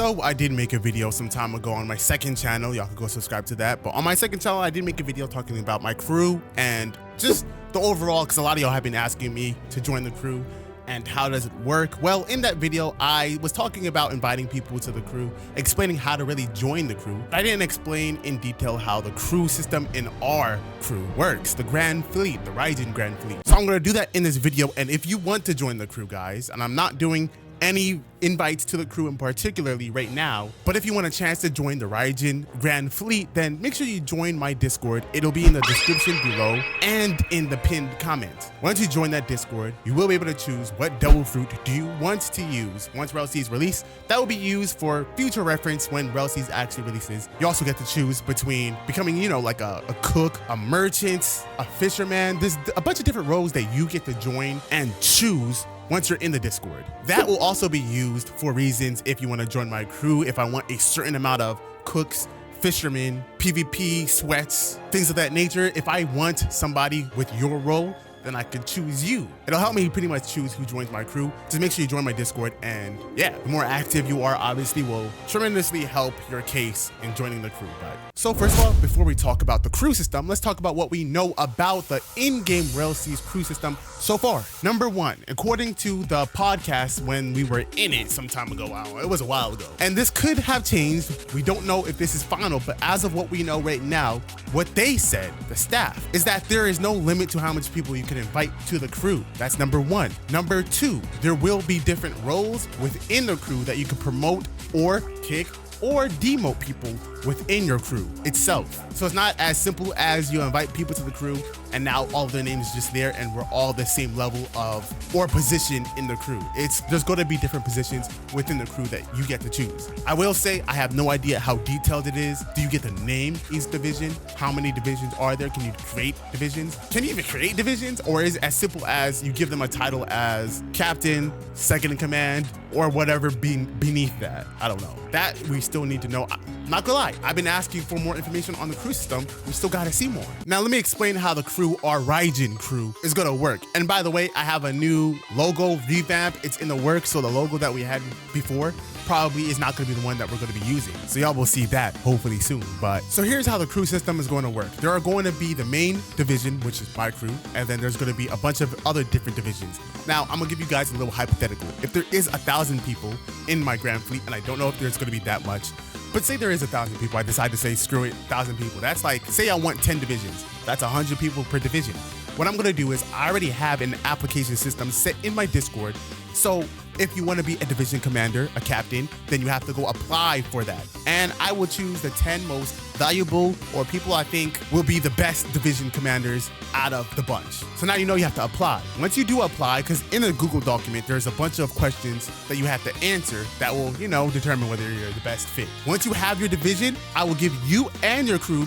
So I did make a video some time ago on my second channel. Y'all can go subscribe to that. But on my second channel, I did make a video talking about my crew and just the overall, because a lot of y'all have been asking me to join the crew and how does it work. Well, in that video, I was talking about inviting people to the crew, explaining how to really join the crew. I didn't explain in detail how the crew system in our crew works, the Grand Fleet, the Raijin Grand Fleet. So I'm gonna do that in this video. And if you want to join the crew, guys, and I'm not doing any invites to the crew in particularly right now, but if you want a chance to join the Raijin Grand Fleet, then make sure you join my Discord. It'll be in the description below and in the pinned comment. Once you join that Discord, you will be able to choose what devil fruit do you want to use. Once RELL is released, that will be used for future reference when RELL actually releases. You also get to choose between becoming, you know, like a cook, a merchant, a fisherman. There's a bunch of different roles that you get to join and choose once you're in the Discord. That will also be used for reasons if you want to join my crew, if I want a certain amount of cooks, fishermen, PvP, sweats, things of that nature. If I want somebody with your role, then I could choose you. It'll help me pretty much choose who joins my crew. Just make sure you join my Discord, and yeah, the more active you are, obviously will tremendously help your case in joining the crew. But so first of all, before we talk about the crew system, let's talk about what we know about the in-game RELL crew system so far. Number one, according to the podcast when we were in it some time ago, wow, it was a while ago, and this could have changed. We don't know if this is final, but as of what we know right now, what they said, the staff, is that there is no limit to how much people you can invite to the crew. That's number one. Number two, there will be different roles within the crew that you can promote or kick or demote people within your crew itself. So it's not as simple as you invite people to the crew and now all their names is just there and we're all the same level of or position in the crew. There's going to be different positions within the crew that you get to choose. I will say I have no idea how detailed it is. Do you get to name each division? How many divisions are there? Can you create divisions? Can you even create divisions? Or is it as simple as you give them a title as captain, second in command, or whatever being beneath that? I don't know. That we still need to know. I'm not gonna lie, I've been asking for more information on the crew system. We still gotta see more. Now let me explain how the crew, our Raijin crew, is gonna work. And by the way, I have a new logo revamp. It's in the works, so the logo that we had before probably is not gonna be the one that we're gonna be using. So y'all will see that hopefully soon. But so here's how the crew system is going to work. There are going to be the main division, which is my crew, and then there's gonna be a bunch of other different divisions. Now I'm gonna give you guys a little hypothetical. If there is 1,000 people in my Grand Fleet, and I don't know if there's gonna be that much, but say there is 1,000 people, I decide to say, screw it, 1,000 people. That's like, say I want 10 divisions. That's 100 people per division. What I'm gonna do is I already have an application system set in my Discord. So if you want to be a division commander, a captain, then you have to go apply for that. And I will choose the 10 most valuable or people I think will be the best division commanders out of the bunch. So now you know you have to apply. Once you do apply, because in a Google document, there's a bunch of questions that you have to answer that will, you know, determine whether you're the best fit. Once you have your division, I will give you and your crew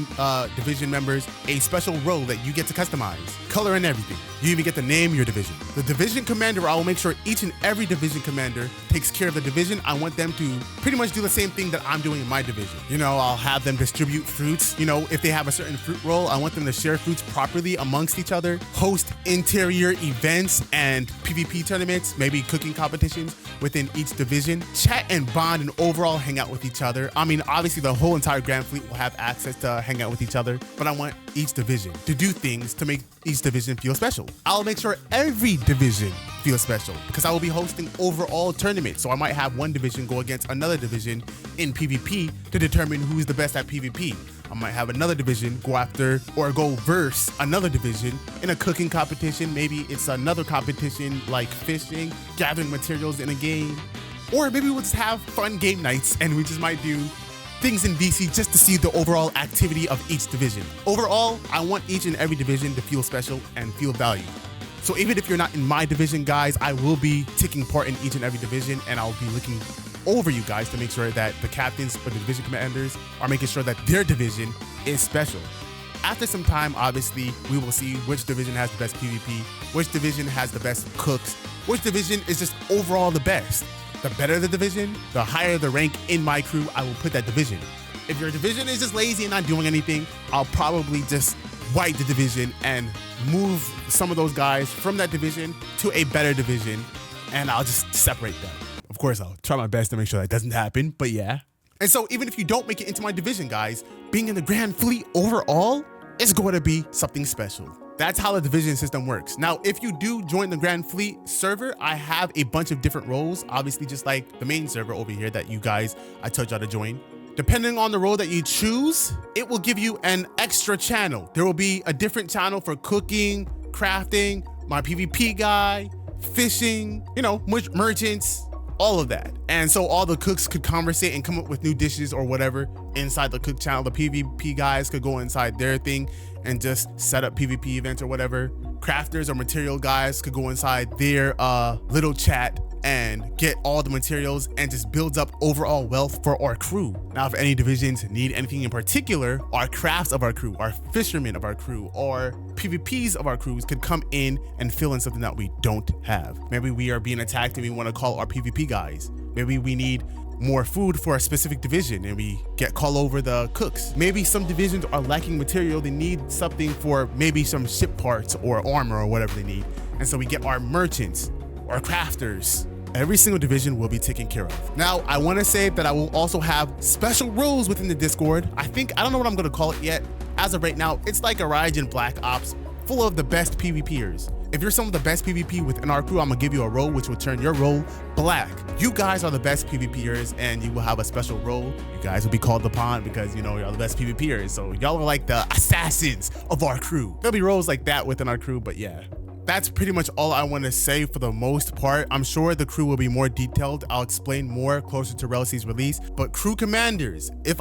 division members a special role that you get to customize, color and everything. You even get to name your division. The division commander, I will make sure each and every division commander takes care of the division. I want them to pretty much do the same thing that I'm doing in my division. You know, I'll have them distribute fruits. You know, if they have a certain fruit role, I want them to share fruits properly amongst each other, host interior events and PvP tournaments, maybe cooking competitions within each division, chat and bond and overall hang out with each other. I mean, obviously the whole entire Grand Fleet will have access to hang out with each other, but I want each division to do things to make each division feel special. I'll make sure every division feels special because I will be hosting overall tournaments. So I might have one division go against another division in PvP to determine who's the best at PvP. I might have another division go after or go verse another division in a cooking competition. Maybe it's another competition like fishing, gathering materials in a game, or maybe we'll just have fun game nights and we just might do things in VC just to see the overall activity of each division. Overall, I want each and every division to feel special and feel valued. So even if you're not in my division, guys, I will be taking part in each and every division and I'll be looking over you guys to make sure that the captains or the division commanders are making sure that their division is special. After some time, obviously, we will see which division has the best PvP, which division has the best cooks, which division is just overall the best. The better the division, the higher the rank in my crew, I will put that division. If your division is just lazy and not doing anything, I'll probably just wipe the division and move some of those guys from that division to a better division, and I'll just separate them. Of course, I'll try my best to make sure that doesn't happen, but yeah. And so even if you don't make it into my division, guys, being in the Grand Fleet overall is going to be something special. That's how the division system works. Now, if you do join the Grand Fleet server, I have a bunch of different roles, obviously just like the main server over here that I told y'all to join. Depending on the role that you choose, it will give you an extra channel. There will be a different channel for cooking, crafting, my PvP guy, fishing, you know, merchants, all of that. And so all the cooks could conversate and come up with new dishes or whatever inside the cook channel. The PvP guys could go inside their thing and just set up PvP events or whatever. Crafters or material guys could go inside their little chat and get all the materials and just builds up overall wealth for our crew. Now, if any divisions need anything in particular, our crafts of our crew, our fishermen of our crew, or PvPs of our crews could come in and fill in something that we don't have. Maybe we are being attacked and we want to call our PvP guys. Maybe we need more food for a specific division and we call over the cooks. Maybe some divisions are lacking material. They need something for maybe some ship parts or armor or whatever they need. And so we get our merchants or crafters. Every single division will be taken care of. Now, I want to say that I will also have special roles within the Discord. I don't know what I'm going to call it yet. As of right now, it's like a Raijin Black Ops full of the best PvPers. If you're some of the best PvP within our crew, I'm gonna give you a role which will turn your role black. You guys are the best PvPers and you will have a special role. You guys will be called upon because, you know, you're the best PvPers. So y'all are like the assassins of our crew. There'll be roles like that within our crew, but yeah. That's pretty much all I want to say for the most part. I'm sure the crew will be more detailed. I'll explain more closer to RELL's release. But crew commanders, if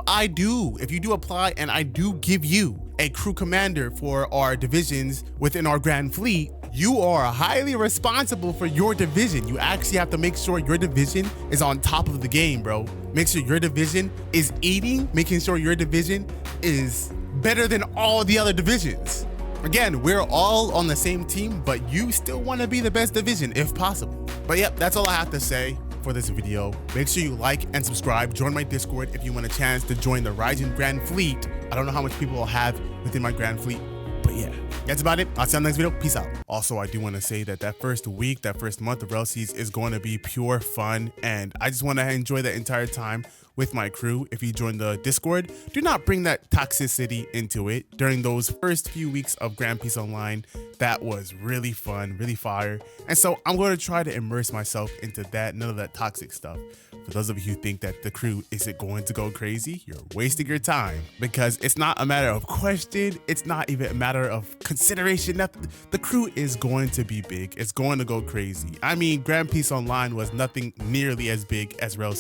you do apply and I do give you a crew commander for our divisions within our Grand Fleet, you are highly responsible for your division. You actually have to make sure your division is on top of the game, bro. Make sure your division is eating, making sure your division is better than all the other divisions. Again, we're all on the same team, but you still want to be the best division if possible. But yep, that's all I have to say for this video. Make sure you like and subscribe. Join my Discord if you want a chance to join the Raijin Grand Fleet. I don't know how much people will have within my Grand Fleet, but yeah, that's about it. I'll see you on the next video. Peace out. Also, I do want to say that first week, that first month of RELL is going to be pure fun, and I just want to enjoy that entire time with my crew. If you join the Discord, do not bring that toxicity into it. During those first few weeks of Grand Peace Online, that was really fun, really fire. And so I'm going to try to immerse myself into that, none of that toxic stuff. For those of you who think that the crew isn't going to go crazy, you're wasting your time, because it's not a matter of question. It's not even a matter of consideration. The crew is going to be big. It's going to go crazy. I mean, Grand Peace Online was nothing nearly as big as RELL,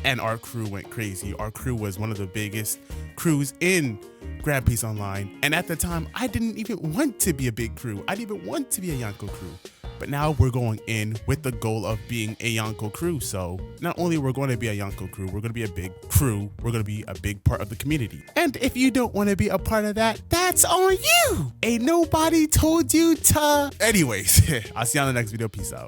and our crew went crazy. Our crew was one of the biggest crews in Grand Peace Online. And at the time, I didn't even want to be a big crew. I didn't even want to be a Yonko crew. But now we're going in with the goal of being a Yonko crew. So not only we're going to be a Yonko crew, we're going to be a big crew. We're going to be a big part of the community. And if you don't want to be a part of that, that's on you. Ain't nobody told you to. Anyways, I'll see you on the next video. Peace out.